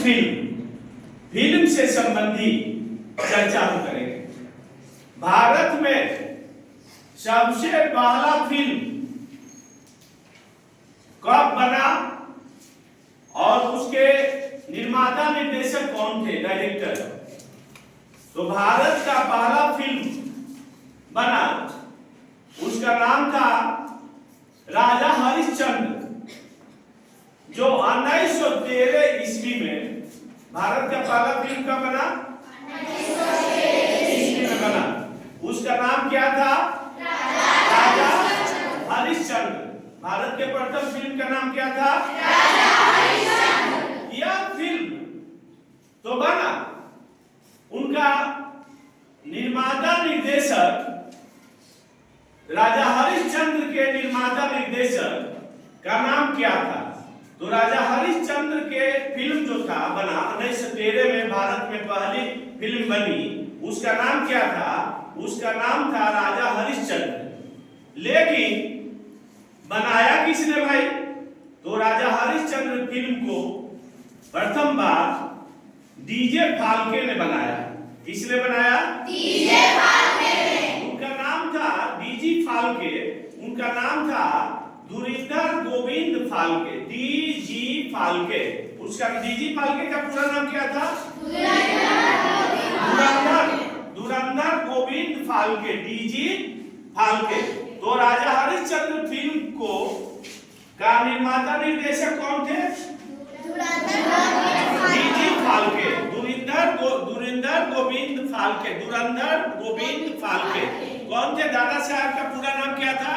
Film से संबंधित चर्चा हम करेंगे। भारत में सबसे पहला फिल्म कब बना और उसके निर्माता निर्देशक कौन थे, डायरेक्टर? तो भारत का पहला फिल्म बना, उसका नाम था राजा हरिश्चंद्र, जो 1913 ईस्वी में भारत का पहला फिल्म कब बना? 1913 ईस्वी में बना। उसका नाम क्या था? राजा हरिश्चंद्र। भारत के प्रथम फिल्म का नाम क्या था? राजा हरिश्चंद्र। यह फिल्म तो बना, उनका निर्माता निर्देशक, राजा हरिश्चंद्र के निर्माता निर्देशक का नाम क्या था? तो राजा हरिश्चंद्र के फिल्म जो था बना 1913 में, भारत में पहली फिल्म बनी, उसका नाम क्या था? उसका नाम था राजा हरिश्चंद्र। लेकिन बनाया किसने भाई? तो राजा हरिश्चंद्र फिल्म को प्रथम बार डीजे फाल्के ने बनाया। किसने बनाया? डीजे फाल्के ने। उनका नाम था डीजी फाल्के, उनका नाम था धुरंधर गोविंद फाल्के, डीजी फाल्के। उसका डीजी फाल्के का पूरा नाम क्या था? धुरंधर गोविंद फाल्के, डीजी फाल्के। तो राजा हरिश्चंद्र फिल्म को का निर्माता निर्देशक कौन थे? डीजी फाल्के, धुरंधर गोविंद फाल्के, धुरंधर गोविंद फाल्के। कौन थे? दादा साहब का पूरा नाम क्या था?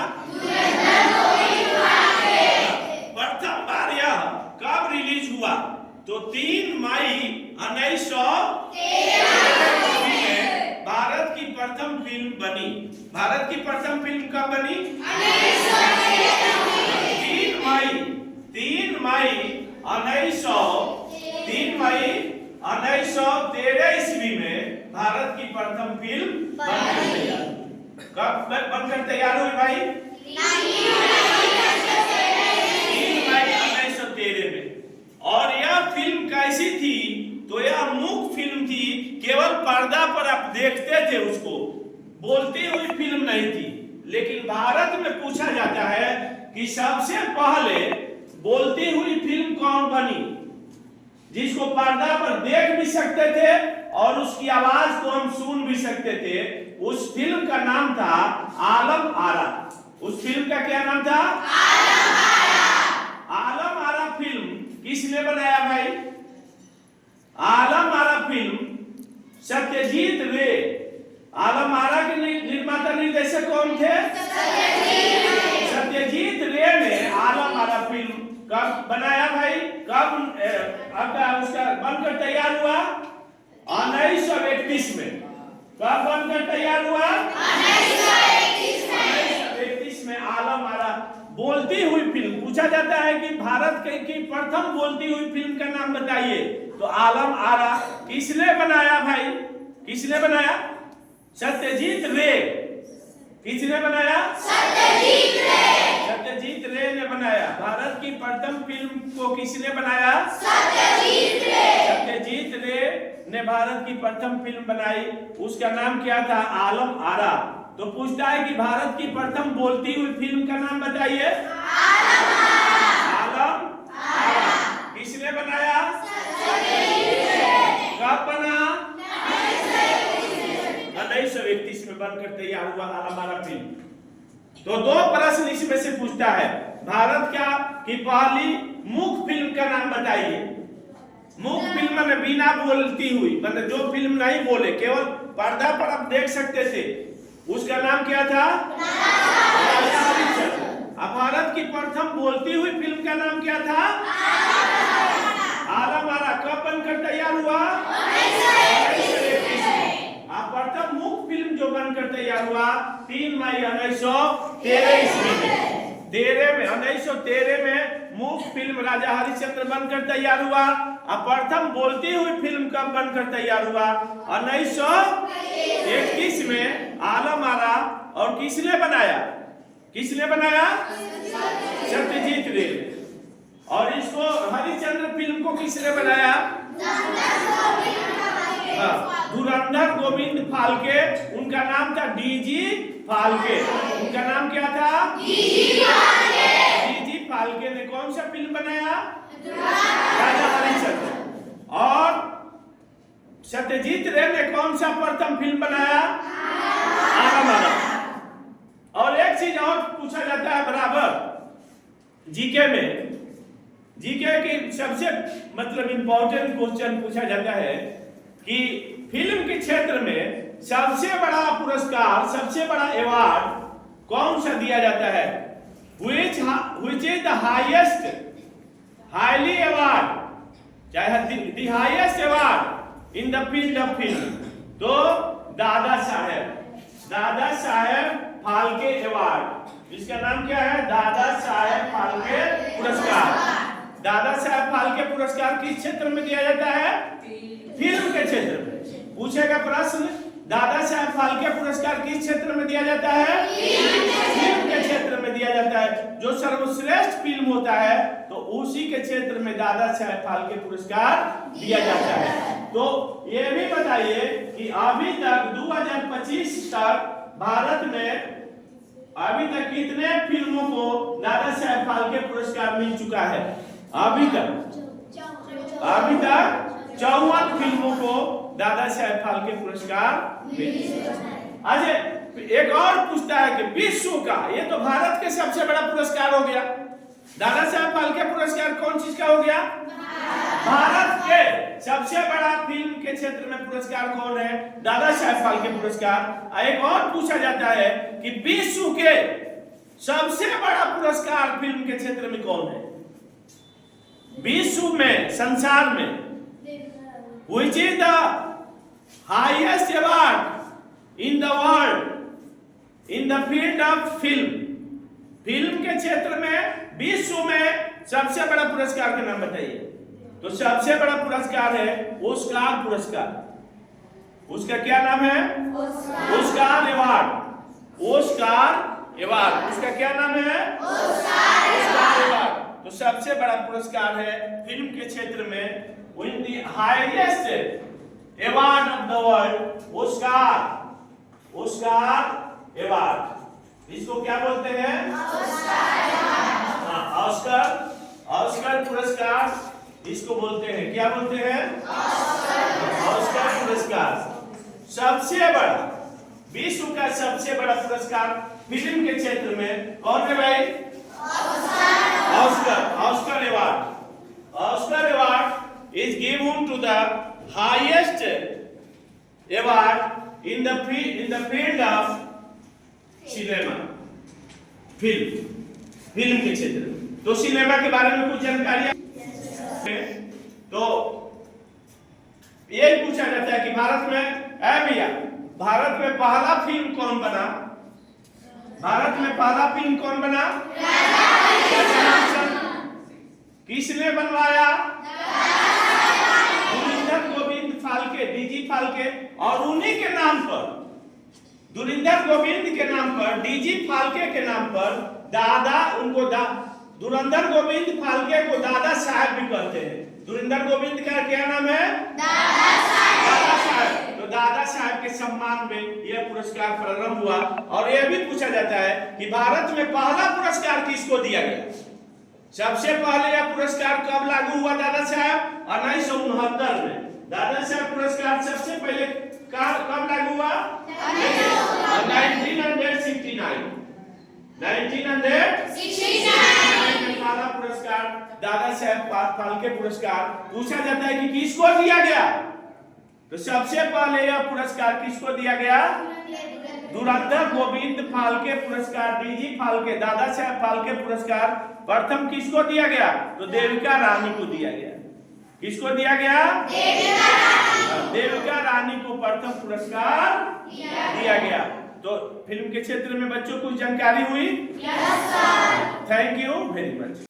प्रथम बार यह कब रिलीज हुआ? तो 3 मई 1913 में भारत की प्रथम फिल्म बनी। भारत की प्रथम फिल्म कब बनी? 3 मई 1913 ईस्वी में भारत की प्रथम फिल्म बनकर तैयार। कब बनकर तैयार हुई भाई? 3 मई 1913 में। और यह फिल्म कैसी थी? तो यह मूक फिल्म थी, केवल पर्दा पर आप देखते थे उसको, बोलती हुई फिल्म नहीं थी। लेकिन भारत में पूछा जाता है कि सबसे पहले बोलती हुई फिल्म कौन बनी, जिसको पर्दा पर देख भी सकते थे और उसकी आवाज को हम सुन भी सकते थे? उस फिल्म का नाम था आलम आरा। उस फिल्म का क्या नाम था? आलम आरा फिल्म किसने बनाया भाई? आलम आरा फिल्म सत्यजीत रे। आलम आरा के निर्माता निर्देशक कौन थे? सत्यजीत रे ने आलम आरा फिल्म कब बनाया भाई? कब उसका बनकर तैयार हुआ? 1931 में। कब बनकर तैयार हुआ? 1931 में आलम आरा बोलती हुई फिल्म। पूछा जाता है कि भारत की प्रथम बोलती हुई फिल्म का नाम बताइए, तो आलम आरा किसने बनाया भाई? किसने बनाया? सत्यजीत रे। किसने बनाया? सत्यजीत रे ने बनाया। भारत की प्रथम फिल्म को किसने बनाया? सत्यजीत रे ने भारत की प्रथम फिल्म बनाई। उसका नाम क्या था? आलम आरा। तो पूछता है कि भारत की प्रथम बोलती हुई फिल्म का नाम बताइए। आलम आरा। किसने बनाया? कब बना? 1931 में बनकर तैयार हुआ आलम आरा फिल्म। तो 2 प्रश्न इसमें से पूछता है, भारत की पहली मूक फिल्म का नाम बताइए। मूक फिल्म में बिना बोलती हुई, मतलब जो फिल्म नहीं बोले, केवल पर्दा पर आप देख सकते थे, उसका नाम क्या था? राजा हरिश्चंद्र। अब भारत की प्रथम बोलती हुई फिल्म का नाम क्या था? आलम आरा। कब बनकर तैयार हुआ? 1931 में। अब प्रथम मूक फिल्म जो बनकर तैयार हुआ 3 मई 1913 ईस्वी में। 1913 में मूक फिल्म राजा हरिश्चंद्र बनकर तैयार हुआ। अब प्रथम बोलती हुई फिल्म कब बनकर तैयार हुआ? 1931 में आलम आरा। और किसने बनाया? किसने बनाया? सत्यजीत रे। और इसको हरिश्चंद्र फिल्म को किसने बनाया? फाल्के, उनका नाम था डीजी फाल्के। उनका नाम क्या था? डीजी फाल्के ने कौन सा फिल्म बनाया? राजा हरिश्चंद्र। और सत्यजीत रे ने कौन सा प्रथम फिल्म बनाया? आरामारा। और एक चीज और पूछा जाता है बराबर जीके में, जीके की सबसे मतलब इंपॉर्टेंट क्वेश्चन पूछा जाता है कि फिल्म के क्षेत्र में सबसे बड़ा पुरस्कार, सबसे बड़ा अवार्ड कौन सा दिया जाता है? which is the highest, highly award, चाहे the highest award in the field of film। तो दादा साहेब फाल्के अवार्ड, इसका नाम क्या है? दादा साहेब फाल्के पुरस्कार। दादा साहेब फाल्के पुरस्कार किस क्षेत्र में दिया जाता है? फिल्म के क्षेत्र में। पूछेगा प्रश्न, दादा साहेब फाल्के पुरस्कार किस क्षेत्र में दिया जाता है? फिल्म के क्षेत्र में दिया जाता है। जो सर्वश्रेष्ठ फिल्म होता है तो उसी के क्षेत्र में दादा साहेब फाल्के पुरस्कार दिया जाता है। तो ये भी बताइए कि अभी तक 2025 तक भारत में अभी तक कितने फिल्मों को दादा साहेब फाल्के पुरस्कार मिल चुका है? अभी तक 54 फिल्मों को दादा साहेब फाल्के पुरस्कार मिले। अच्छा, एक और पूछता है कि विश्व का, ये तो भारत के सबसे बड़ा पुरस्कार हो गया। दादा साहेब फाल्के पुरस्कार कौन चीज का हो गया? भारत के सबसे बड़ा फिल्म के क्षेत्र में पुरस्कार कौन है? दादा साहेब फाल्के पुरस्कार। एक और पूछा जाता है कि विश्व के सबसे बड़ा पुरस्कार फिल्म के क्षेत्र में कौन है? विश्व में, संसार में, which is the highest award in the world in the field of film। Film के क्षेत्र में, विश्व में सबसे बड़ा पुरस्कार का नाम बताइए। तो सबसे बड़ा पुरस्कार है ऑस्कार पुरस्कार। उसका क्या नाम है? Oscar award. ऑस्कार अवार्ड, उसका क्या नाम है? Oscar award. तो सबसे बड़ा पुरस्कार है फिल्म के क्षेत्र में, win the highest award of the world, Oscar award. इसको क्या बोलते हैं? ऑस्कर पुरस्कार इसको बोलते हैं। क्या बोलते हैं? ऑस्कर पुरस्कार। सबसे बड़ा, विश्व का सबसे बड़ा पुरस्कार फिल्म के क्षेत्र में कौन है भाई? Oscar award. Oscar award is given to the highest award in the field of cinema, film के क्षेत्र में। तो सिनेमा के बारे में कुछ जानकारी तो ये पूछा जाता है कि भारत में, भैया, भारत में पहला फिल्म कौन बना? भारत में पहला फिल्म कौन बना? किसने बनवाया? धुरिंदर गोविंद फाल्के, डीजी फाल्के। और उन्हीं के नाम पर, धुरिंदर गोविंद के नाम पर, डीजी फाल्के के नाम पर दादा, उनको धुरंधर गोविंद फाल्के को दादा साहब भी कहते हैं। धुरंधर गोविंद का क्या नाम है? दादा साहब। तो दादा साहब के सम्मान में यह पुरस्कार प्रारंभ हुआ। और यह भी पूछा जाता है कि भारत में पहला पुरस्कार किसको दिया गया? सबसे पहले यह पुरस्कार कब लागू हुआ दादा साहब? 1969 में। दादा साहब पुरस्कार सबसे पहले कब लागू हुआ? 1969 में पहला पुरस्कार दादा साहब फाल्के पुरस्कार। पूछा जाता है कि किसको दिया गया? तो सबसे पहले यह पुरस्कार किसको दिया गया? धुरंधर गोविंद फाल्के पुरस्कार, डीजी फाल्के, दादा साहब फाल्के पुरस्कार प्रथम किसको दिया गया? तो देविका रानी को दिया गया। किसको दिया गया? देविका रानी को प्रथम पुरस्कार दिया गया। तो फिल्म के क्षेत्र में बच्चों को जानकारी हुई? Thank you very much.